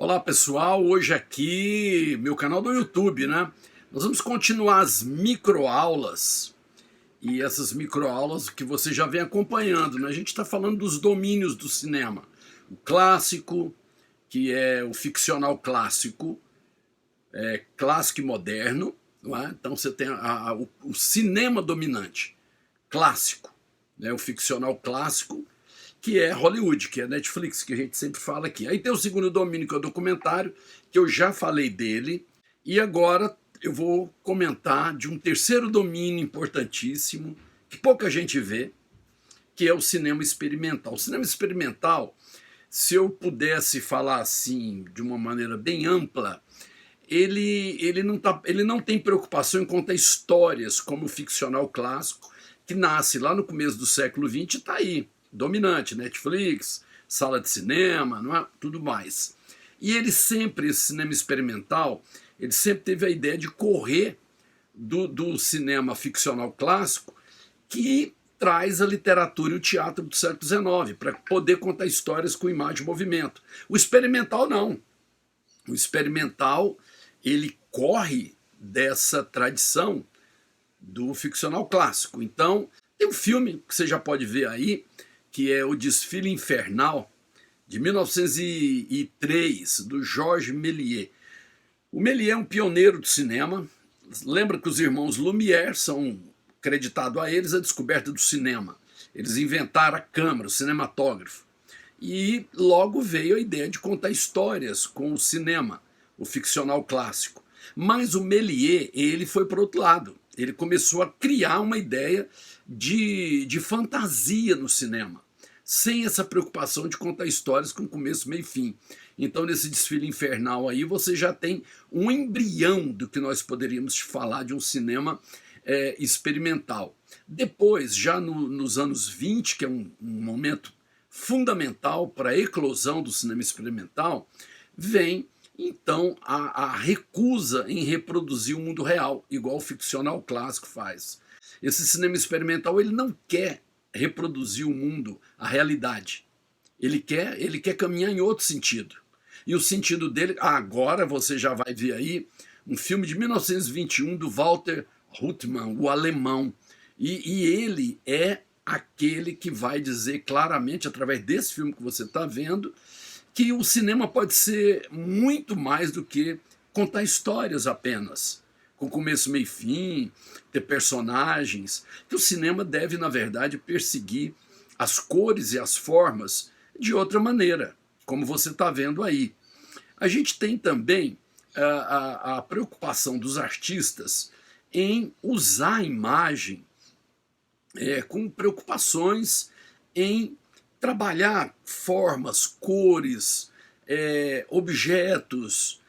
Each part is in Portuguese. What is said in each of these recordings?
Olá pessoal, hoje aqui, meu canal do YouTube, né? Nós vamos continuar as microaulas e essas microaulas que você já vem acompanhando, né? A gente está falando dos domínios do cinema. O clássico, que é o ficcional clássico, clássico e moderno, não é? Então você tem o cinema dominante, clássico, né? O ficcional clássico, que é Hollywood, que é Netflix, que a gente sempre fala aqui. Aí tem o segundo domínio, que é o documentário, que eu já falei dele, e agora eu vou comentar de um terceiro domínio importantíssimo, que pouca gente vê, que é o cinema experimental. O cinema experimental, se eu pudesse falar assim, de uma maneira bem ampla, ele não tem preocupação em contar histórias como o ficcional clássico, que nasce lá no começo do século XX e está aí, dominante, Netflix, sala de cinema, não é? Tudo mais. E esse cinema experimental, ele sempre teve a ideia de correr do cinema ficcional clássico, que traz a literatura e o teatro do século XIX, para poder contar histórias com imagem e movimento. O experimental não. O experimental, ele corre dessa tradição do ficcional clássico. Então, tem um filme que você já pode ver aí, que é O Desfile Infernal, de 1903, do Georges Méliès. O Méliès é um pioneiro do cinema. Lembra que os irmãos Lumière são creditados a eles a descoberta do cinema. Eles inventaram a câmera, o cinematógrafo. E logo veio a ideia de contar histórias com o cinema, o ficcional clássico. Mas o Méliès, ele foi para o outro lado. Ele começou a criar uma ideia de fantasia no cinema, sem essa preocupação de contar histórias com começo, meio e fim. Então, nesse Desfile Infernal aí, você já tem um embrião do que nós poderíamos falar de um cinema experimental. Depois, já nos anos 20, que é um momento fundamental para a eclosão do cinema experimental, vem então a recusa em reproduzir o mundo real, igual o ficcional clássico faz. Esse cinema experimental, ele não quer reproduzir o mundo, a realidade. Ele quer caminhar em outro sentido. E o sentido dele, agora você já vai ver aí, um filme de 1921 do Walter Ruttmann, o alemão. E ele é aquele que vai dizer claramente, através desse filme que você está vendo, que o cinema pode ser muito mais do que contar histórias apenas, com começo, meio e fim, ter personagens, que o cinema deve, na verdade, perseguir as cores e as formas de outra maneira, como você está vendo aí. A gente tem também a preocupação dos artistas em usar a imagem com preocupações em trabalhar formas, cores, objetos,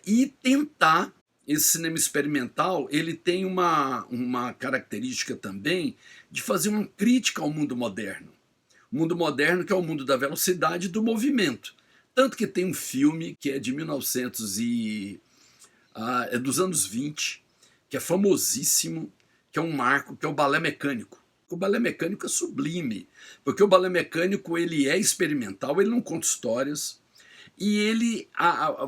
e tentar. Esse cinema experimental, ele tem uma característica também de fazer uma crítica ao mundo moderno. O mundo moderno, que é o mundo da velocidade e do movimento. Tanto que tem um filme que é de 1900 é dos anos 20, que é famosíssimo, que é um marco, que é o Balé Mecânico. O Balé Mecânico é sublime, porque o Balé Mecânico, ele é experimental, ele não conta histórias, e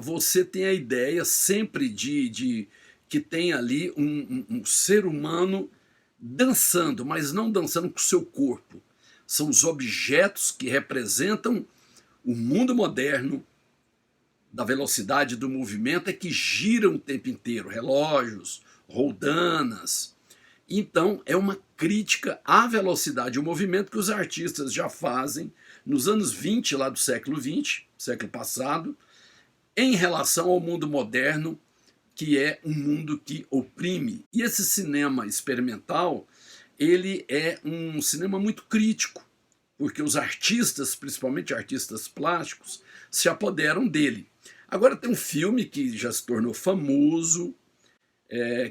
você tem a ideia sempre de que tem ali um ser humano dançando, mas não dançando com o seu corpo. São os objetos que representam o mundo moderno, da velocidade do movimento, que giram o tempo inteiro, relógios, roldanas. Então, é uma crítica à velocidade e ao movimento que os artistas já fazem nos anos 20, lá do século XX, século passado, em relação ao mundo moderno, que é um mundo que oprime. E esse cinema experimental, ele é um cinema muito crítico, porque os artistas, principalmente artistas plásticos, se apoderam dele. Agora tem um filme que já se tornou famoso,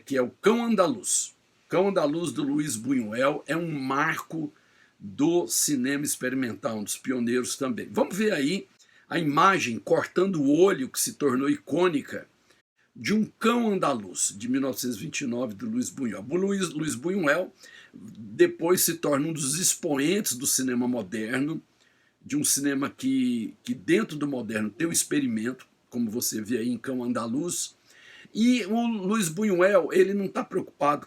que é o Cão Andaluz. Cão Andaluz, do Luiz Buñuel, é um marco do cinema experimental, um dos pioneiros também. Vamos ver aí a imagem cortando o olho, que se tornou icônica, de um Cão Andaluz, de 1929, do Luiz Buñuel. O Luiz Buñuel depois se torna um dos expoentes do cinema moderno, de um cinema que dentro do moderno tem um experimento, como você vê aí em Cão Andaluz. E o Luiz Buñuel, ele não está preocupado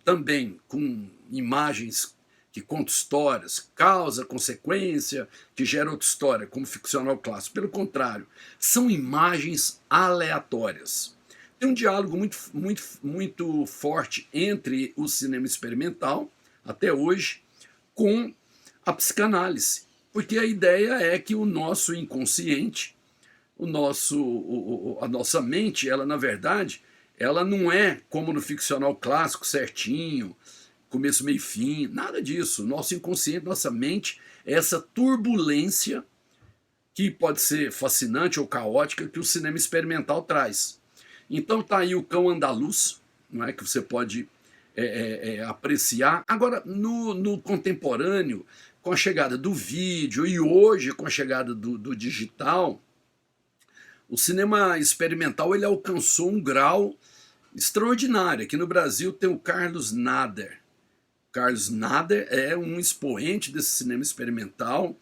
também com imagens que contam histórias, causa, consequência, que gera outra história, como ficcional clássico. Pelo contrário, são imagens aleatórias. Tem um diálogo muito forte entre o cinema experimental, até hoje, com a psicanálise. Porque a ideia é que o nosso inconsciente, a nossa mente, ela na verdade, ela não é como no ficcional clássico, certinho, começo, meio, fim, nada disso. Nosso inconsciente, nossa mente, é essa turbulência que pode ser fascinante ou caótica que o cinema experimental traz. Então tá aí o Cão Andaluz, não é, que você pode apreciar. Agora, no contemporâneo, com a chegada do vídeo e hoje com a chegada do digital, o cinema experimental ele alcançou um grau extraordinário. Aqui no Brasil tem o Carlos Nader. Carlos Nader é um expoente desse cinema experimental.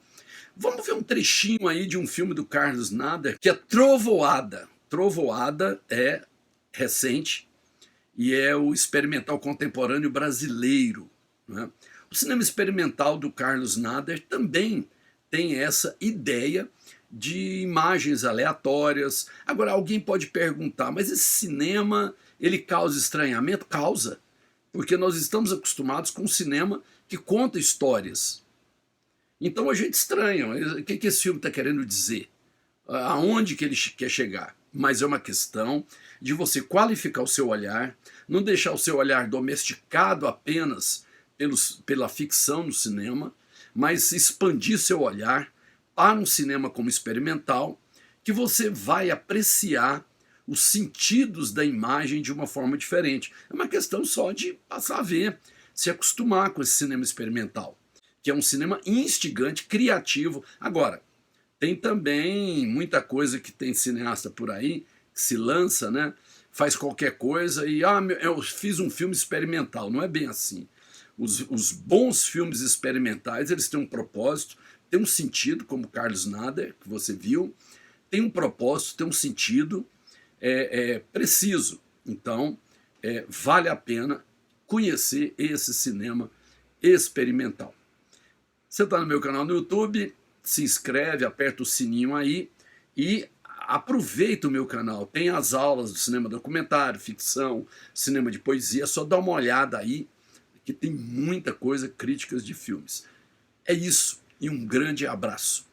Vamos ver um trechinho aí de um filme do Carlos Nader, que é Trovoada. Trovoada é recente e é o experimental contemporâneo brasileiro, né? O cinema experimental do Carlos Nader também tem essa ideia de imagens aleatórias. Agora, alguém pode perguntar, mas esse cinema, ele causa estranhamento? Causa, porque nós estamos acostumados com um cinema que conta histórias. Então a gente estranha, o que esse filme está querendo dizer? Aonde que ele quer chegar? Mas é uma questão de você qualificar o seu olhar, não deixar o seu olhar domesticado apenas pela ficção no cinema, mas expandir seu olhar para um cinema como experimental, que você vai apreciar os sentidos da imagem de uma forma diferente. É uma questão só de passar a ver, se acostumar com esse cinema experimental, que é um cinema instigante, criativo. Agora, tem também muita coisa que tem cineasta por aí, que se lança, né? Faz qualquer coisa e eu fiz um filme experimental. Não é bem assim. Os bons filmes experimentais, eles têm um propósito, têm um sentido, como Carlos Nader, que você viu, tem um propósito, tem um sentido preciso. Então, vale a pena conhecer esse cinema experimental. Você está no meu canal no YouTube, se inscreve, aperta o sininho aí e aproveita o meu canal. Tem as aulas do cinema documentário, ficção, cinema de poesia, só dá uma olhada aí, que tem muita coisa, críticas de filmes. É isso, e um grande abraço.